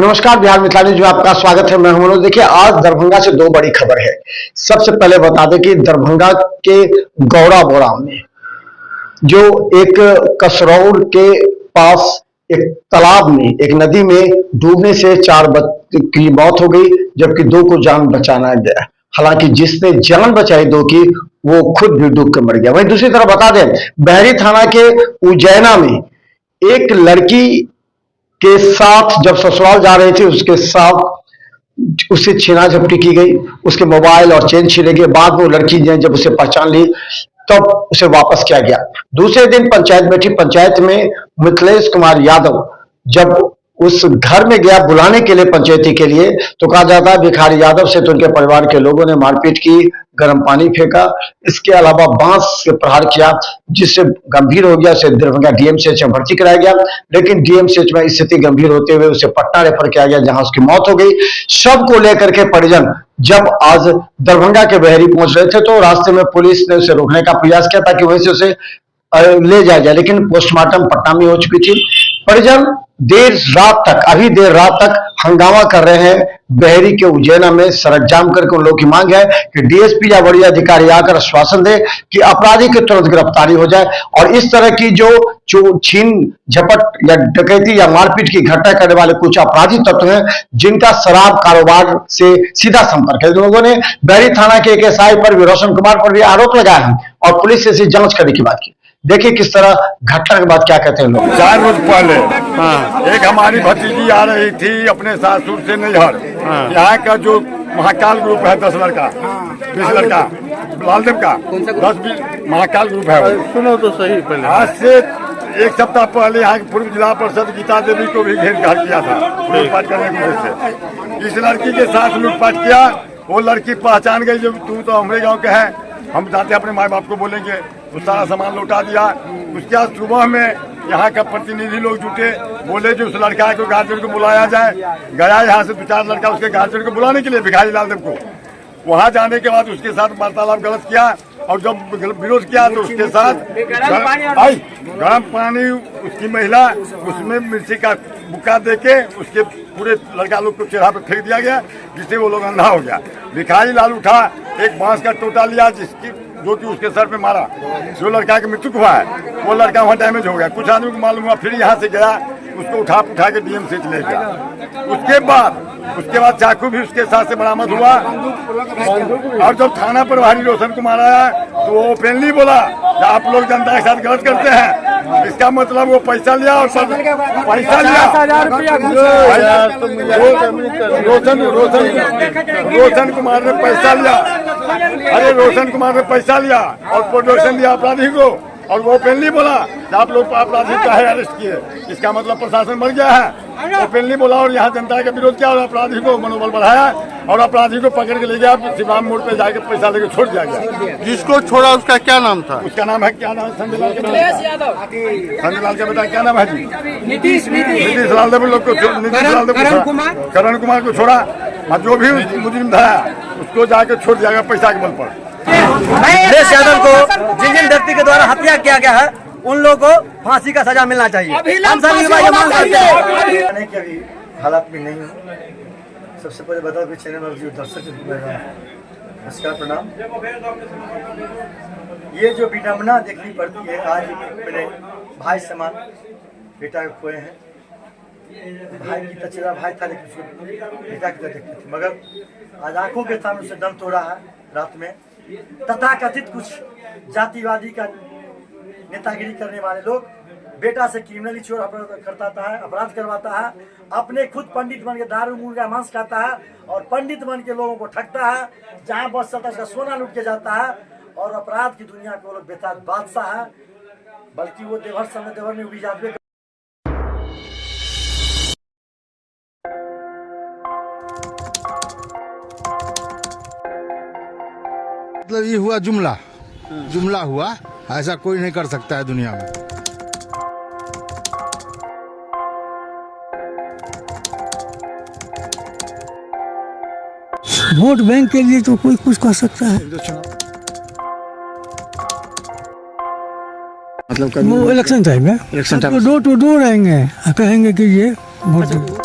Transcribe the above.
नमस्कार, बिहार मिथिला न्यूज में आपका स्वागत है। मैं हूं मनोज। देखिए, आज दरभंगा से दो बड़ी खबर है। सबसे पहले बता दें कि दरभंगा के गौरा बोरा में जो एक कसरौर के पास एक तालाब में, एक नदी में डूबने से 4 बच्चों की मौत हो गई, जबकि 2 को जान बचाना गया। हालांकि जिसने जान बचाई 2 की, वो खुद भी डूब कर मर गया। वहीं दूसरी तरफ बता दें, बहरी थाना के उज्जैना में एक लड़की के साथ जब ससुराल जा रहे थे, उसके साथ उससे छीना झपटी की गई, उसके मोबाइल और चेन छीने गए। बाद में वो लड़की ने जब उसे पहचान ली, तब उसे वापस किया गया। दूसरे दिन पंचायत बैठी। पंचायत में मिथिलेश कुमार यादव जब उस घर में गया बुलाने के लिए, पंचायती के लिए, तो कहा जाता है भिखारी यादव से तो उनके परिवार के लोगों ने मारपीट की, गर्म पानी फेंका, इसके अलावा बांस से प्रहार किया, जिससे गंभीर हो गया। उसे दरभंगा डीएमसीएच में भर्ती कराया गया, लेकिन डीएमसीएच में स्थिति गंभीर होते हुए उसे पटना रेफर किया गया, जहां उसकी मौत हो गई। शव को लेकर के परिजन जब आज दरभंगा के बहरी पहुंच रहे थे, तो रास्ते में पुलिस ने उसे रोकने का प्रयास किया ताकि वहीं से उसे ले जाया जाए, लेकिन पोस्टमार्टम पटना में हो चुकी थी। परिजन अभी देर रात तक हंगामा कर रहे हैं। बहरी के उज्जैना में सड़क जाम करके उन लोगों की मांग है कि डीएसपी या बड़े अधिकारी आकर आश्वासन दे कि अपराधी की तुरंत गिरफ्तारी हो जाए, और इस तरह की जो छीन झपट या डकैती या मारपीट की घटना करने वाले कुछ अपराधी तत्व हैं, जिनका शराब कारोबार से सीधा संपर्क है। लोगों ने बहरी थाना के एक एसआई पर भी, रोशन कुमार पर भी आरोप लगाया है और पुलिस से इसे जांच करने की बात की। देखिए किस तरह घटना के बाद क्या कहते हैं लोग। 4 रोज पहले एक हमारी भतीजी आ रही थी अपने सासुर से नैहर। यहाँ का जो महाकाल ग्रुप है 10 लड़का 20 लड़का लालदेव का 10-20 महाकाल ग्रुप है। सुनो तो सही, पहले आज से 1 सप्ताह पहले यहाँ की पूर्व जिला परिषद गीता देवी को भी घेर घाट किया था लूटपाट करने की वजह से। इस लड़की के साथ लूटपाट किया। वो लड़की पहचान गई, जो तू तो हमारे गाँव के है, हम जाते अपने माँ बाप को बोलेंगे। वो सारा सामान लौटा दिया। उसके बाद सुबह में यहाँ का प्रतिनिधि लोग जुटे, बोले जो उस लड़का को गार्जियन को बुलाया जाए। गया यहाँ से 2-4 लड़का उसके गार्जियन को बुलाने के लिए भिखारी लाल देव को। वहाँ जाने के बाद उसके साथ वार्तालाप गलत किया, और जब विरोध किया तो उसके साथ गर्म पानी उसकी महिला, उसमें मिर्ची का बुक्का देके उसके पूरे लड़का लोग को चेहरा पे फेंक दिया गया, जिससे वो लोग अंधा हो गया। भिखारी लाल उठा, एक बांस का टोटा लिया, जो कि उसके सर पे मारा। जो लड़का की मृत्यु हुआ है, वो लड़का वहाँ डैमेज हो गया। कुछ आदमी को मालूम हुआ, फिर यहाँ से गया, उसको उठा के डीएमसीएच ले गया। उसके बाद चाकू भी उसके साथ से बरामद हुआ। और जब थाना प्रभारी रोशन कुमार आया, तो वो ओपनली बोला कि आप लोग जनता के साथ गलत करते हैं। इसका मतलब वो पैसा लिया, और पैसा लिया रोशन कुमार ने पैसा लिया। अरे रोशन कुमार ने पैसा लिया और प्रोडक्शन दिया अपराधी को, और वो ओपनली बोला कि आप लोग अपराधी काहे अरेस्ट किए। इसका मतलब प्रशासन मर गया है। ओपनली बोला, और यहाँ जनता का विरोध किया, और अपराधी को मनोबल बढ़ाया, और अपराधी को पकड़ के ले गया। शिवाम मोड़ पे जाके पैसा लेके छोड़ दिया गया। जिसको छोड़ा उसका क्या नाम था? उसका नाम है, क्या नाम है? संजय लाल के बेटा क्या नाम है जी? नीतीश लाल देव लोग को, करण कुमार को छोड़ा, और जो भी मुजरिम था उसको जाके छोड़ दिया गया पैसा के बल पर। मिथिलेश यादव को जिन व्यक्ति के द्वारा हत्या किया गया है, उन लोगों को फांसी का सजा मिलना चाहिए। हम सब मांग करते हैं कि अभी हालात में नहीं हूँ। सबसे पहले बताओ कि चैनल पर जो दर्शक नमस्कार, प्रणाम। ये जो विडम्बना देखनी पड़ती है, आज मेरे भाई समान बेटा को खोए हैं। भाई की तचेरा भाई था, लेकिन उसको बेटा की तरह देखते थे, मगर आज आंखों के सामने उसे दम तोड़ा है रात में। तथाकथित कुछ जातिवादी का नेतागिरी करने वाले लोग बेटा से क्रिमिनली चोर करता है, अपराध करवाता है, अपने खुद पंडित बन के दारू मुर्गा मांस खाता है, और पंडित बन के लोगों को ठगता है। जहां बच सकता है उसका सोना लूट के जाता है, और अपराध की दुनिया को लोग बेताज बादशाह है। बल्कि वो देवर समय देवर में उड़ी जाते। मतलब ये हुआ जुमला हुआ, ऐसा कोई नहीं कर सकता है दुनिया में। वोट बैंक के लिए तो कोई कुछ कर सकता है। मतलब वो इलेक्शन टाइम में डोर टू डोर आएंगे, कहेंगे कि ये वोट